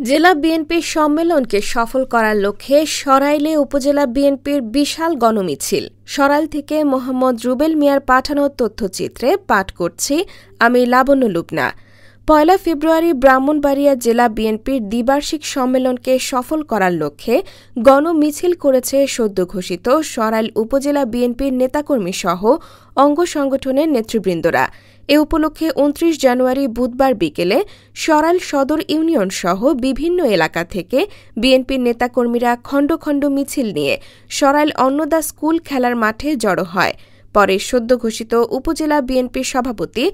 জেলা বিএনপির সম্মেলনকে সফল করার লক্ষ্যে সরাইলে উপজেলা বিএনপির বিশাল গণমিছিল। সরাইল থেকে মোহাম্মদ রুবেল মিয়ার পাঠানো তথ্যচিত্রে পাঠ করছি আমি লাবণ্য লুবনা। ১ ফেব্রুয়ারি ব্রাহ্মণবাড়িয়া জেলা বিএনপির দ্বিবার্ষিক সম্মেলনকে সফল করার লক্ষ্যে গণমিছিল করেছে সদ্য ঘোষিত সরাইল উপজেলা বিএনপির নেতাকর্মী সহ অঙ্গ সংগঠনের নেতৃবৃন্দরা। এ উপলক্ষে ২৯ জানুয়ারি বুধবার বিকেলে সরাইল সদর ইউনিয়ন সহ বিভিন্ন এলাকা থেকে বিএনপির নেতাকর্মীরা খণ্ড খণ্ড মিছিল নিয়ে সরাইল অন্নদা স্কুল খেলার মাঠে জড়ো হয়। পরে সদ্য ঘোষিত উপজেলা বিএনপির সভাপতি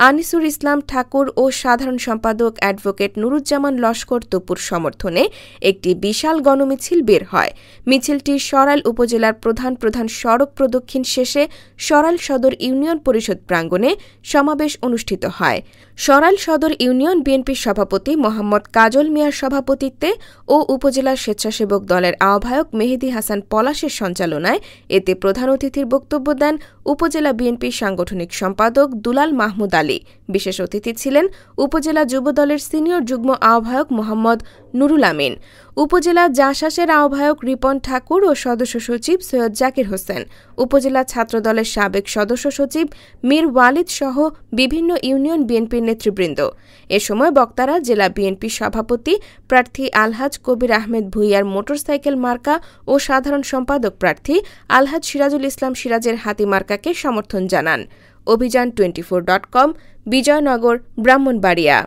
আনিসুর ইসলাম ঠাকুর ও সাধারণ সম্পাদক অ্যাডভোকেট নুরুজ্জামান লস্কর তপুর সমর্থনে একটি বিশাল গণমিছিল বের হয়। মিছিলটি সরাইল উপজেলার প্রধান প্রধান সড়ক প্রদক্ষিণ শেষে সরাইল সদর ইউনিয়ন পরিষদ প্রাঙ্গণে সমাবেশ অনুষ্ঠিত হয়। সরাইল সদর ইউনিয়ন বিএনপির সভাপতি মোহাম্মদ কাজল মিয়ার সভাপতিত্বে ও উপজেলা স্বেচ্ছাসেবক দলের আহ্বায়ক মেহেদী হাসান পলাশের সঞ্চালনায় এতে প্রধান অতিথির বক্তব্য দেন উপজেলা বিএনপির সাংগঠনিক সম্পাদক দুলাল মাহমুদ আলী। বিশেষ অতিথি ছিলেন উপজেলা যুবদলের সিনিয়র যুগ্ম আহ্বায়ক মোহাম্মদ নুরুল আমিন, উপজেলা জাসাসের আহ্বায়ক রিপন ঠাকুর ও সদস্য সচিব সৈয়দ জাকির হোসেন, উপজেলা ছাত্রদলের সাবেক সদস্য সচিব মীর ওয়ালিদ সহ বিভিন্ন ইউনিয়ন বিএনপির নেতৃবৃন্দ। এ সময় বক্তারা জেলা বিএনপির সভাপতি প্রার্থী আলহাজ কবির আহমেদ ভূঁইয়ার মোটরসাইকেল মার্কা ও সাধারণ সম্পাদক প্রার্থী আলহাজ সিরাজুল ইসলাম সিরাজের হাতি মার্কাকে সমর্থন জানান। অভিযান 24.com, বিজয়নগর, ব্রাহ্মণবাড়িয়া।